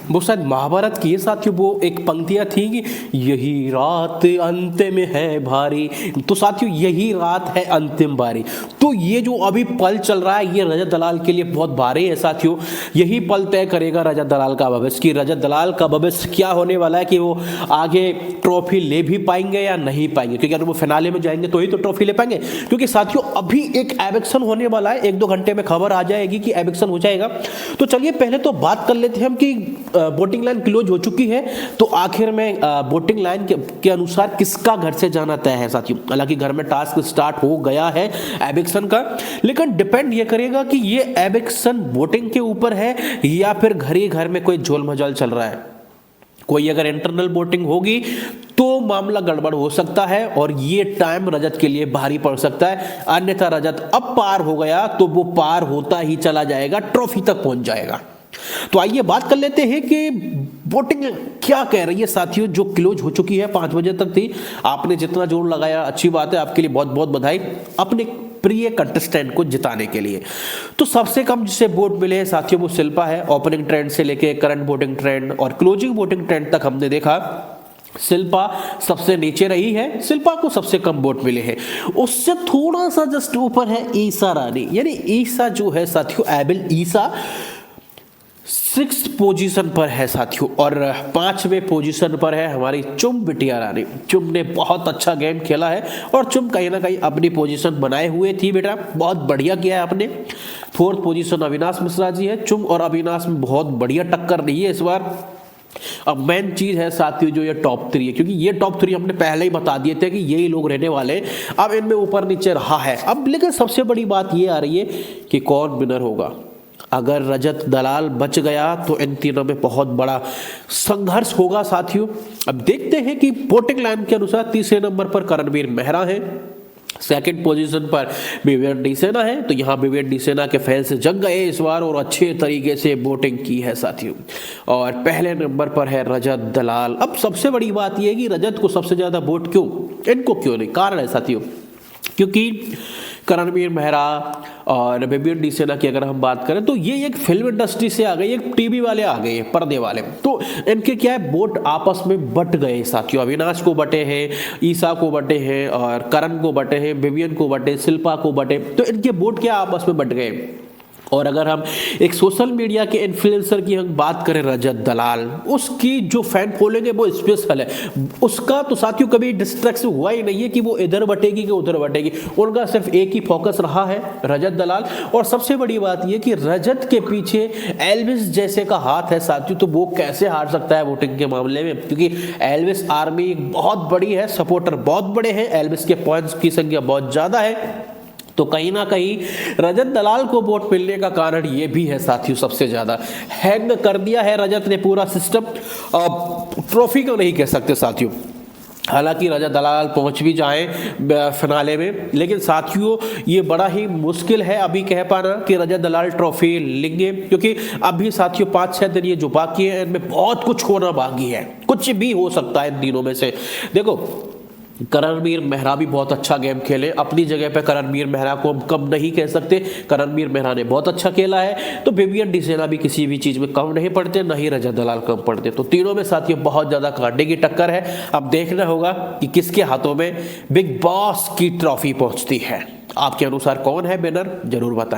वो शायद महाभारत की है साथियों, वो एक पंक्तियां थी कि यही रात अंतिम है भारी, तो साथियों यही रात है अंतिम बारी। तो ये जो अभी पल चल रहा है ये रजत दलाल के लिए बहुत भारी है साथियों। यही पल तय करेगा रजत दलाल का भविष्य, कि रजत दलाल का भविष्य क्या होने वाला है, कि वो आगे ट्रॉफी ले भी पाएंगे या नहीं पाएंगे, क्योंकि अगर वो फिनाले में जाएंगे तो ही तो ट्रॉफी ले पाएंगे। क्योंकि साथियों अभी एक एविक्शन होने वाला है, 1-2 घंटे में खबर आ जाएगी कि एविक्शन हो जाएगा। तो चलिए पहले तो बात कर लेते हैं हम कि वोटिंग लाइन क्लोज हो चुकी है, तो आखिर में वोटिंग लाइन के अनुसार किसका घर से जाना तय है साथियों। हालांकि घर में टास्क स्टार्ट हो गया है एविक्शन का, लेकिन डिपेंड ये करेगा कि ये एविक्शन वोटिंग के ऊपर है या फिर घर ही घर में कोई झोल मजाल चल रहा है। कोई अगर इंटरनल वोटिंग होगी तो मामला गड़बड़ हो सकता है और ये टाइम रजत के लिए भारी पड़ सकता है। अन्यथा रजत अब पार हो गया तो वो पार होता ही चला जाएगा, ट्रॉफी तक पहुंच जाएगा। तो आइए बात कर लेते हैं कि वोटिंग क्या कह रही है साथियों, जो क्लोज हो चुकी है 5 बजे तक थी। आपने जितना जोर लगाया अच्छी बात है, आपके लिए बहुत बहुत बधाई अपने प्रिय कंटेस्टेंट को जिताने के लिए। तो सबसे कम जिसे वोट मिले हैं साथियों वो शिल्पा है। ओपनिंग ट्रेंड से लेके करंट वोटिंग ट्रेंड और क्लोजिंग वोटिंग ट्रेंड तक हमने देखा शिल्पा सबसे नीचे रही है, शिल्पा को सबसे कम वोट मिले हैं। उससे थोड़ा सा जस्ट ऊपर है ईसा रानी, यानी ईसा जो है साथियों, एबिल ईसा 6th पोजीशन पर है साथियों, और 5वें पोजीशन पर है हमारी चुम बिटिया रानी। चुम ने बहुत अच्छा गेम खेला है और चुम कहीं ना कहीं अपनी पोजीशन बनाए हुए थी बेटा, बहुत बढ़िया किया है आपने। 4th पोजीशन अविनाश मिश्रा जी है। चुम और अविनाश में बहुत बढ़िया टक्कर रही है इस बार। अब मेन चीज है साथियों जो ये टॉप 3 है, क्योंकि ये टॉप 3 हमने पहले ही बता दिए थे कि यही लोग रहने वाले, अब इनमें ऊपर नीचे रहा है। अब लेकिन सबसे बड़ी बात ये आ रही है कि कौन विनर होगा। अगर रजत दलाल बच गया तो इन तीनों में बहुत बड़ा संघर्ष होगा साथियों। अब देखते हैं कि वोटिंग लाइन के अनुसार तीसरे नंबर पर करणवीर मेहरा है, 2nd पोजीशन पर विवेक डीसेना है। तो यहाँ विवेक डीसेना के फैंस जग गए इस बार और अच्छे तरीके से वोटिंग की है साथियों। और पहले नंबर पर है रजत दलाल। अब सबसे बड़ी बात यह है कि रजत को सबसे ज्यादा वोट क्यों, इनको क्यों नहीं, कारण है साथियों क्योंकि करणवीर मेहरा और विवेक डीसेना की अगर हम बात करें तो ये एक फिल्म इंडस्ट्री से आ गई, एक टीवी वाले आ गए, पर्दे वाले। तो इनके क्या है वोट आपस में बट गए साथियों। अविनाश को बटे हैं, ईसा को बटे हैं और करण को बटे हैं, विवियन को बटे, शिल्पा को बटे। तो इनके वोट क्या आपस में बट गए। और अगर हम एक सोशल मीडिया के इन्फ्लुएंसर की हम बात करें रजत दलाल, उसकी जो फैन फॉलोइंग है वो स्पेशल है। उसका तो साथियों कभी डिस्ट्रैक्शन हुआ ही नहीं है कि वो इधर बटेगी कि उधर बटेगी, उनका सिर्फ एक ही फोकस रहा है रजत दलाल। और सबसे बड़ी बात यह कि रजत के पीछे एल्विस जैसे का हाथ है साथियों, तो वो कैसे हार सकता है वोटिंग के मामले में, क्योंकि एल्विस आर्मी बहुत बड़ी है, सपोर्टर बहुत बड़े हैं, एल्विस के पॉइंट्स की संख्या बहुत ज्यादा है। तो कहीं ना कहीं रजत दलाल को वोट मिलने का कारण ये भी है साथियों, सबसे ज्यादा हैंग कर दिया है रजत ने पूरा सिस्टम। ट्रॉफी को नहीं कह सकते साथियों, हालांकि रजत दलाल पहुंच भी जाए फिनाले में, लेकिन साथियों ये बड़ा ही मुश्किल है अभी कह पाना कि रजत दलाल ट्रॉफी लेंगे, क्योंकि अभी साथियों 5-6 दिन ये जो बाकी है इनमें बहुत कुछ होना बाकी है, कुछ भी हो सकता है इन दिनों में से। देखो करणवीर मेहरा भी बहुत अच्छा गेम खेले, अपनी जगह पे करणवीर मेहरा को हम कम नहीं कह सकते, करणवीर मेहरा ने बहुत अच्छा खेला है। तो विवियन डीसेना भी किसी भी चीज में कम नहीं पड़ते, न ही रजत दलाल कम पड़ते। तो तीनों में साथियों बहुत ज्यादा कांटे की टक्कर है। अब देखना होगा कि किसके हाथों में बिग बॉस की ट्रॉफी पहुंचती है। आपके अनुसार कौन है विनर, जरूर बताएं।